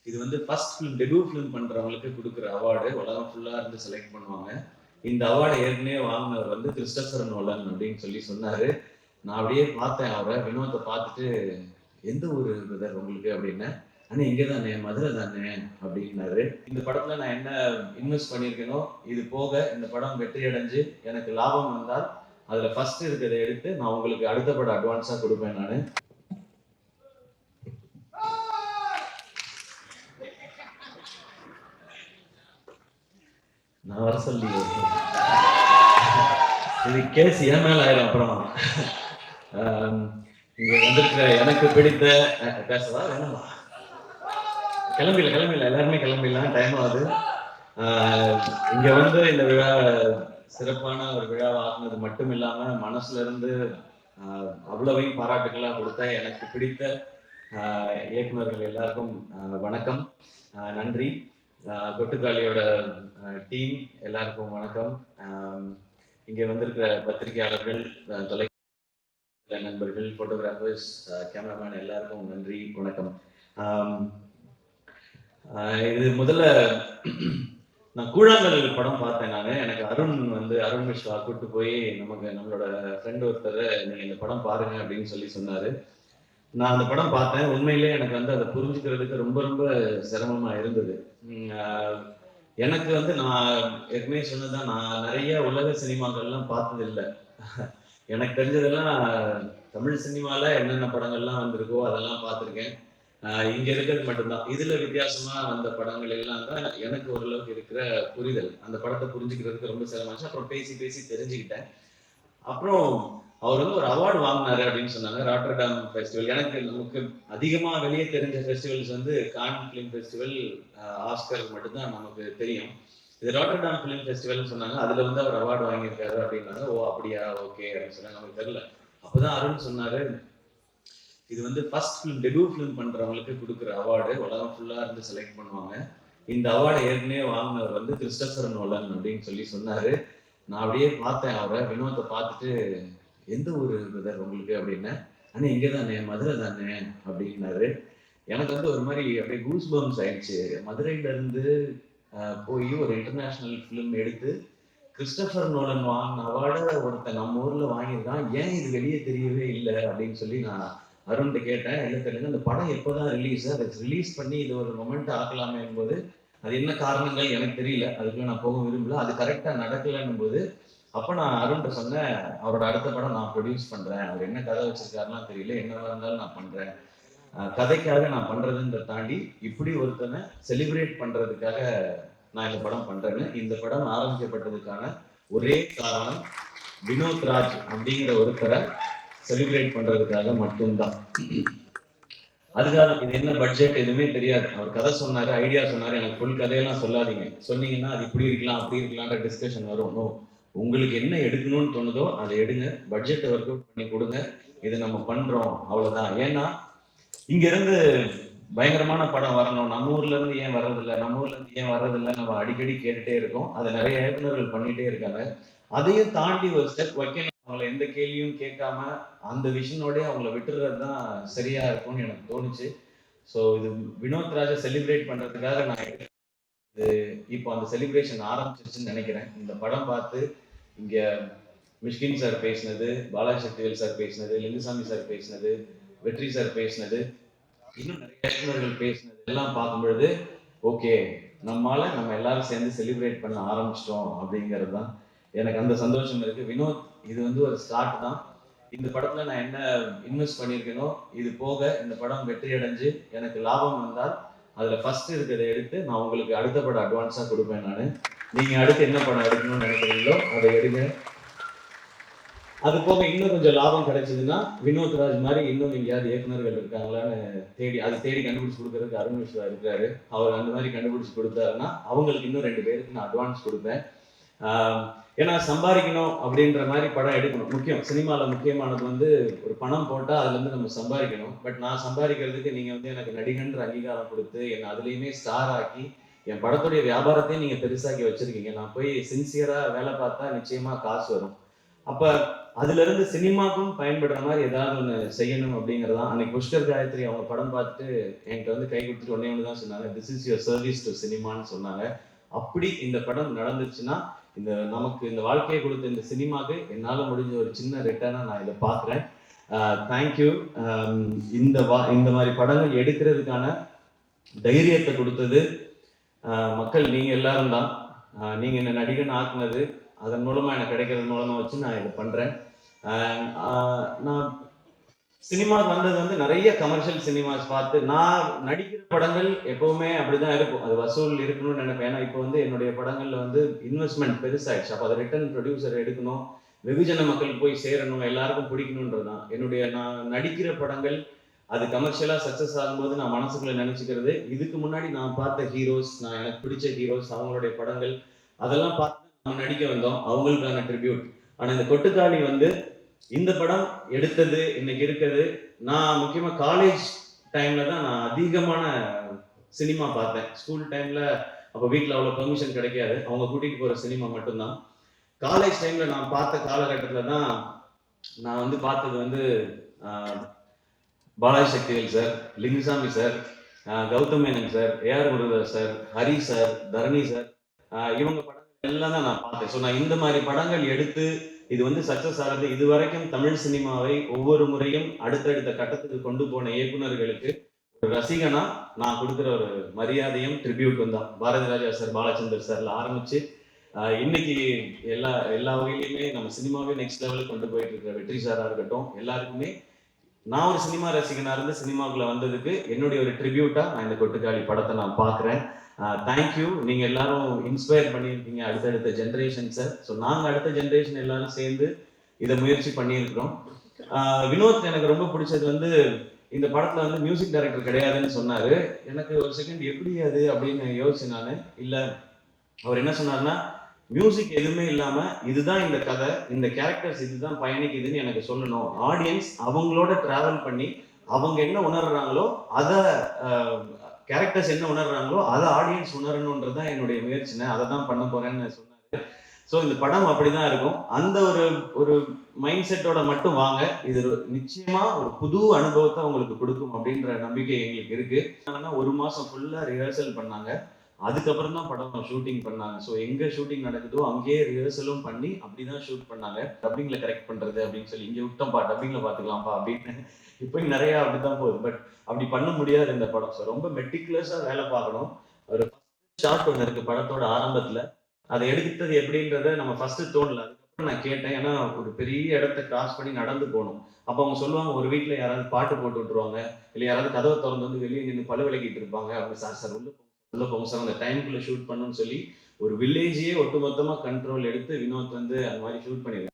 இது வந்து first film debut film பண்றவங்களுக்கு கொடுக்குற அவார்டு. உலகம் ஃபுல்லா இருந்து செலக்ட் பண்ணுவாங்க. இந்த அவார்டை ஏற்கனவே வாங்கினவர் வந்து கிறிஸ்டோபர் நோலன் அப்படின்னு சொல்லி சொன்னாரு. நான் அப்படியே பார்த்தேன் அவரை, வினோத்தை பார்த்துட்டு, எந்த ஊர் பிரதர் உங்களுக்கு அப்படின்னேன். ஆனா இங்கே தானே, மதுரை தானே அப்படின்னாரு. இந்த படத்துல நான் என்ன இன்வெஸ்ட் பண்ணியிருக்கேனோ இது போக இந்த படம் வெற்றி அடைஞ்சு எனக்கு லாபம் வந்தால் அதுல ஃபர்ஸ்ட் இருக்கிறத எடுத்து நான் உங்களுக்கு அடுத்த படம் அட்வான்ஸா கொடுப்பேன். நான் வர சொல்லி இது கேஸ் ஏன் மேல ஆயிடும் அப்புறமா. இங்க வந்திருக்கிற எனக்கு பிடித்த பேசவா வேணாமா? கிளம்பில எல்லாருமே கிளம்பிடலாம், டைம் ஆகுது. இங்க வந்து இந்த விழா சிறப்பான ஒரு விழாவை ஆக்குனது மட்டும் இல்லாம மனசுல இருந்து அவ்வளவையும் பாராட்டுகளா கொடுத்த எனக்கு பிடித்த இயக்குநர்கள் எல்லாருக்கும் வணக்கம், நன்றி. கொட்டுக்காளியோட டீம் எல்லாருக்கும் வணக்கம். இங்க வந்திருக்கிற பத்திரிகையாளர்கள், தொலை நண்பர்கள், போட்டோகிராஃபர்ஸ், கேமராமேன் எல்லாருக்கும் நன்றி, வணக்கம். இது முதல்ல நான் கூழாங்கல் படம் பார்த்தேன். எனக்கு அருண் மிஸ்ரா கூப்பிட்டு போய் நம்மளோட ஃப்ரெண்ட் ஒருத்தர் நீங்க இந்த படம் பாருங்க அப்படின்னு சொல்லி சொன்னாரு. நான் அந்த படம் பார்த்தேன். உண்மையிலே எனக்கு வந்து அதை புரிஞ்சுக்கிறதுக்கு ரொம்ப ரொம்ப சிரமமா இருந்தது. எனக்கு வந்து நான் ஏற்கனவே சொன்னதான், நான் நிறைய உலக சினிமாக்கள்லாம் பார்த்தது இல்லை. எனக்கு தெரிஞ்சதெல்லாம் தமிழ் சினிமால என்னென்ன படங்கள்லாம் வந்திருக்கோ அதெல்லாம் பார்த்துருக்கேன். இங்க இருக்கிறது மட்டும்தான். இதுல வித்தியாசமா வந்த படங்கள் எல்லாம் தான் எனக்கு ஓரளவுக்கு இருக்கிற புரிதல். அந்த படத்தை புரிஞ்சுக்கிறதுக்கு ரொம்ப சிரமமாச்சு. அப்புறம் பேசி தெரிஞ்சுக்கிட்டேன். அப்புறம் அவர் வந்து ஒரு அவார்டு வாங்கினாரு அப்படின்னு சொன்னாங்க, ராட்டர்டாம் ஃபெஸ்டிவல். நமக்கு அதிகமா வெளியே தெரிஞ்ச ஃபெஸ்டிவல்ஸ் வந்து கான் ஃபிலிம் ஃபெஸ்டிவல், ஆஸ்கர் மட்டும்தான் நமக்கு தெரியும். இது ராட்டர்டாம் ஃபிலிம் ஃபெஸ்டிவல்னு சொன்னாங்க. அதுல வந்து அவர் அவார்டு வாங்கியிருக்காரு அப்படின்னாங்க. ஓ அப்படியா, ஓகே அப்படின்னு சொன்னாங்க. நமக்கு தெரியல. அப்பதான் அருண் சொன்னாரு, இது வந்து ஃபர்ஸ்ட் ஃபிலிம் டெபியூ ஃபிலிம் பண்றவங்களுக்கு கொடுக்குற அவார்டு. உலகம் ஃபுல்லா இருந்து செலக்ட் பண்ணுவாங்க. இந்த அவார்டை ஏற்கனவே வாங்கினவர் வந்து கிறிஸ்டோபர் நோலன் அப்படின்னு சொல்லி சொன்னாரு. நான் அப்படியே பார்த்தேன் அவரை, வினோத்தை பார்த்துட்டு, எந்த ஊர் பிரதர் உங்களுக்கு அப்படின்னேன். ஆனா இங்கே தானே, மதுரை தானே அப்படின்னாரு. எனக்கு வந்து ஒரு மாதிரி அப்படியே கூஸ் பம்ஸ் ஆயிடுச்சு. மதுரையில இருந்து போய் ஒரு இன்டர்நேஷனல் ஃபிலிம் எடுத்து கிறிஸ்டோபர் நோலன் வாங்கின அவார்டை ஒருத்தன் நம்ம ஊர்ல வாங்கியிருக்கான், ஏன் இது வெளியே தெரியவே இல்லை அப்படின்னு சொல்லி நான் அருண்கிட்ட கேட்டேன். என்ன தெரியல, அந்த படம் எப்போதான் ரிலீஸ், அதை ரிலீஸ் பண்ணி இது ஒரு மொமெண்ட் ஆக்கலாமே என்பது, அது என்ன காரணங்கள் எனக்கு தெரியல, அதுக்குள்ள நான் போக விரும்பல, அது கரெக்டா நடக்கலன்னும் போது அப்ப நான் அருண்கிட்ட சொன்னேன், அவரோட அடுத்த படம் நான் ப்ரொடியூஸ் பண்றேன், அவர் என்ன கதை வச்சிருக்காருன்னா தெரியல, என்னவா இருந்தாலும் நான் பண்றேன், கதைக்காக நான் பண்றதுன்ற தாண்டி இப்படி ஒருத்தனை செலிப்ரேட் பண்றதுக்காக நான் இந்த படம் பண்றேன்னு. இந்த படம் ஆரம்பிக்கப்பட்டதுக்கான ஒரே காரணம் வினோத் ராஜ் அப்படிங்கிற ஒருத்தரை செலிப்ரேட் பண்றதுக்காக மட்டும்தான். அதுக்காக இது என்ன பட்ஜெட் எதுவுமே தெரியாது. அவர் கதை சொன்னாரு, ஐடியா சொன்னாரு, எனக்கு ஃபுல் கதையெல்லாம் சொல்லாதீங்க, சொன்னீங்கன்னா அது இப்படி இருக்கலாம் அப்படி இருக்கலாம்ன்ற டிஸ்கஷன் வரும். உங்களுக்கு என்ன எடுக்கணும்னு தோணுதோ அதை எடுங்க, பட்ஜெட்டை ஒர்க் அவுட் பண்ணி கொடுங்க, இது நம்ம பண்றோம், அவ்வளவுதான். ஏன்னா இங்க இருந்து பயங்கரமான படம் வரணும், நம்ம ஊர்ல இருந்து ஏன் வர்றதில்லை, நம்ம அடிக்கடி கேட்டுட்டே இருக்கோம். அதை நிறைய இயக்குநர்கள் பண்ணிட்டே இருக்காங்க. அதையும் தாண்டி ஒரு ஸ்டெப் வைக்கணும். அவங்களை எந்த கேள்வியும் கேட்காம அந்த விஷனோட அவங்கள விட்டுறது தான் சரியா இருக்கும்னு எனக்கு தோணுச்சு. ஸோ இது வினோத் ராஜை செலிப்ரேட் பண்றதுக்காக நான் இது இப்போ அந்த செலிப்ரேஷன் ஆரம்பிச்சிருச்சுன்னு நினைக்கிறேன். இந்த படம் பார்த்து இங்க மிஷ்கின் சார் பேசினது, பாலாஜி சக்திவேல் சார் பேசினது, லிங்குசாமி சார் பேசினது, வெற்றி சார் பேசினது, இன்னும் நிறைய இயக்குநர்கள் பேசினது எல்லாம் பார்க்கும்பொழுது ஓகே, நம்ம எல்லாரும் சேர்ந்து செலிப்ரேட் பண்ண ஆரம்பிச்சிட்டோம் அப்படிங்கிறது தான் எனக்கு அந்த சந்தோஷம் இருக்கு. வினோத், இது வந்து ஒரு ஸ்டார்ட் தான். இந்த படத்துல நான் என்ன இன்வெஸ்ட் பண்ணியிருக்கேனோ இது போக இந்த படம் வெற்றி அடைஞ்சு எனக்கு லாபம் வந்தால் அதுல ஃபர்ஸ்ட் இருக்கிறத எடுத்து நான் உங்களுக்கு அடுத்த படம் அட்வான்ஸா கொடுப்பேன். நீங்க அடுத்து என்ன படம் எடுக்கணும்னு நினைக்கிறீங்களோ அதை எடுங்க. அது போக இன்னும் கொஞ்சம் லாபம் கிடைச்சதுன்னா வினோத் ராஜ் மாதிரி இன்னும் எங்கேயாவது இயக்குநர்கள் இருக்காங்களான்னு தேடி கண்டுபிடிச்சு கொடுக்கறதுக்கு அருண் மிஸ்ரா இருக்காரு. அவர் அந்த மாதிரி கண்டுபிடிச்சு கொடுத்தாருன்னா அவங்களுக்கு இன்னும் 2 பேருக்கு நான் அட்வான்ஸ் கொடுப்பேன். ஏன்னா சம்பாதிக்கணும் அப்படின்ற மாதிரி படம் எடுக்கணும். முக்கியம், சினிமாவில் முக்கியமானது வந்து ஒரு பணம் போட்டால் அதுலேருந்து நம்ம சம்பாதிக்கணும். பட் நான் சம்பாதிக்கிறதுக்கு நீங்கள் வந்து எனக்கு நடிகன்ற அங்கீகாரம் கொடுத்து என்னை அதுலேயுமே ஸ்டார் ஆக்கி என் படத்துடைய வியாபாரத்தையும் நீங்கள் பெருசாக்கி வச்சுருக்கீங்க. நான் போய் சின்சியராக வேலை பார்த்தா நிச்சயமாக காசு வரும். அப்போ அதுல இருந்து சினிமாக்கும் பயன்படுற மாதிரி ஏதாவது ஒன்று செய்யணும் அப்படிங்கிறதான். அன்னைக்கு புஷ்கர் காயத்ரி அவங்க படம் பார்த்துட்டு என்கிட்ட வந்து கை கொடுத்துட்டு ஒன்னே ஒன்று தான் சொன்னாங்க, this is your service to சினிமான்னு சொன்னாங்க. அப்படி இந்த படம் நடந்துச்சுன்னா இந்த நமக்கு இந்த வாழ்க்கையை கொடுத்த இந்த சினிமாவுக்கு என்னால் முடிஞ்ச ஒரு சின்ன ரிட்டர்னாக நான் இதை பார்க்குறேன். தேங்க்யூ. இந்த மாதிரி படங்கள் எடுக்கிறதுக்கான தைரியத்தை கொடுத்தது மக்கள் நீங்கள் எல்லாரும் தான். நீங்கள் என்ன நடிகன் ஆக்குனது, அதன் மூலமாக எனக்கு கிடைக்கிறது மூலமாக வச்சு நான் இதை பண்ணுறேன். நான் சினிமாவுக்கு வந்தது வந்து நிறைய கமர்ஷியல் சினிமாஸ் பார்த்து, நான் நடிக்கிற படங்கள் எப்பவுமே அப்படிதான் இருக்கும், அது வசூல் இருக்கணும்னு நினைப்பேன். ஏன்னா இப்போ வந்து என்னுடைய படங்கள்ல வந்து இன்வெஸ்ட்மெண்ட் பெருசாயிடுச்சு. அப்போ அதை ரிட்டர்ன் ப்ரொடியூசர் எடுக்கணும், வெகுஜன மக்கள் போய் சேரணும், எல்லாருக்கும் பிடிக்கணுன்றது தான் என்னுடைய. நான் நடிக்கிற படங்கள் அது கமர்ஷியலா சக்சஸ் ஆகும்போது நான் மனசுக்குள்ள நினைச்சுக்கிறது, இதுக்கு முன்னாடி நான் பார்த்த ஹீரோஸ், நான் எனக்கு பிடிச்ச ஹீரோஸ், அவங்களுடைய படங்கள் அதெல்லாம் பார்த்து நம்ம நடிக்க வந்தோம், அவங்களுக்கான ட்ரிபியூட். ஆனா இந்த கொட்டுக்காளி வந்து இந்த படம் எடுத்தது இன்னைக்கு இருக்கிறது, நான் முக்கியமா காலேஜ் டைம்ல தான் நான் அதிகமான சினிமா பார்த்தேன். ஸ்கூல் டைம்ல அப்போ வீட்டில் அவ்வளோ பெர்மிஷன் கிடைக்காது, அவங்க கூட்டிகிட்டு போகிற சினிமா மட்டும்தான். காலேஜ் டைம்ல நான் பார்த்த காலகட்டத்தில் தான் நான் வந்து பார்த்தது வந்து Balaji Sakthivel sir, Lingusamy sir, Gautham Menon sir, A R Murugadoss sir, Hari sir, Dharani sir, இவங்க படங்கள் எல்லாம் தான் நான் பார்த்தேன். ஸோ நான் இந்த மாதிரி படங்கள் எடுத்து இது வந்து சக்சஸ் ஆகிறது, இது வரைக்கும் தமிழ் சினிமாவை ஒவ்வொரு முறையும் அடுத்தடுத்த கட்டத்துக்கு கொண்டு போன இயக்குநர்களுக்கு ஒரு ரசிகனா நான் கொடுக்குற ஒரு மரியாதையும் ட்ரிபியூட்டும் தான். பாரதி ராஜா சார், பாலச்சந்தர் சார்ல ஆரம்பிச்சு இன்னைக்கு எல்லா வகையிலுமே நம்ம சினிமாவே நெக்ஸ்ட் லெவலுக்கு கொண்டு போயிட்டு இருக்கிற வெற்றி சாரா இருக்கட்டும், எல்லாருக்குமே நான் ஒரு சினிமா ரசிகனா இருந்து சினிமாக்குள்ள வந்ததுக்கு என்னுடைய ஒரு ட்ரிபியூட்டா நான் இந்த கொட்டுக்காளி படத்தை நான் பார்க்குறேன். தேங்க்யூ. நீங்க எல்லாரும் இன்ஸ்பயர் பண்ணியிருக்கீங்க அடுத்தடுத்த ஜென்ரேஷன்ஸை. ஸோ நாங்கள் அடுத்த ஜென்ரேஷன் எல்லாரும் சேர்ந்து இதை முயற்சி பண்ணியிருக்கிறோம். வினோத் எனக்கு ரொம்ப பிடிச்சது வந்து இந்த படத்துல வந்து மியூசிக் டைரக்டர் கிடையாதுன்னு சொன்னாரு. எனக்கு ஒரு செகண்ட் எப்படி அது அப்படின்னு யோசிச்சேன் நான். இல்லை, அவர் என்ன சொன்னார்னா, மியூசிக் எதுவுமே இல்லாம இதுதான் இந்த கதை, இந்த கேரக்டர்ஸ் இதுதான் பயணிக்குதுன்னு எனக்கு சொல்லணும். ஆடியன்ஸ் அவங்களோட டிராவல் பண்ணி அவங்க என்ன உணர்றாங்களோ அதை, கேரக்டர்ஸ் என்ன உணர்றாங்களோ அதை ஆடியன்ஸ் உணரணுன்றதுதான் என்னுடைய முயற்சினை, அதை தான் பண்ண போறேன்னு சொன்னாரு. ஸோ இந்த படம் அப்படிதான் இருக்கும். அந்த ஒரு மைண்ட் செட்டோட மட்டும் வாங்க, இது நிச்சயமா ஒரு புது அனுபவத்தை உங்களுக்கு கொடுக்கும் அப்படின்ற நம்பிக்கை எங்களுக்கு இருக்கு. ஒரு மாசம் ஃபுல்லா ரிஹர்சல் பண்ணாங்க, அதுக்கப்புறம் தான் படம் ஷூட்டிங் பண்ணாங்க. ஸோ எங்க ஷூட்டிங் நடக்குதோ அங்கேயே ரிஹர்சலும் பண்ணி அப்படிதான் ஷூட் பண்ணாங்க. டப்பிங்ல கரெக்ட் பண்றது அப்படின்னு சொல்லி, இங்க விட்டோம்ப்பா டப்பிங்ல பாத்துக்கலாம்ப்பா அப்படின்னு இப்போ நிறைய அப்படிதான் போகுது. பட் அப்படி பண்ண முடியாது இந்த படம். ஸோ ரொம்ப மெட்டிகுலஸா வேலை பார்க்கணும். ஒரு ஷார்ட் ஒன்று இருக்கு படத்தோட ஆரம்பத்துல, அதை எடுத்தது எப்படின்றத நம்ம ஃபர்ஸ்ட் தோணல. அதுக்கப்புறம் நான் கேட்டேன், ஏன்னா ஒரு பெரிய இடத்த கிராஸ் பண்ணி நடந்து போகணும். அப்போ அவங்க சொல்லுவாங்க, ஒரு வீட்டில் யாராவது பாட்டு போட்டு விட்டுருவாங்க, இல்லை யாராவது கதவை திறந்து வந்து வெளியே நின்று பழு விளக்கிட்டு இருப்பாங்க. அவங்க சார் உள்ள போங்க சார், அந்த டைமுக்குள்ள ஷூட் பண்ணணும்னு சொல்லி ஒரு வில்லேஜையே ஒட்டுமொத்தமா கண்ட்ரோல் எடுத்து வினோத் வந்து அந்த மாதிரி ஷூட் பண்ணிருக்காங்க.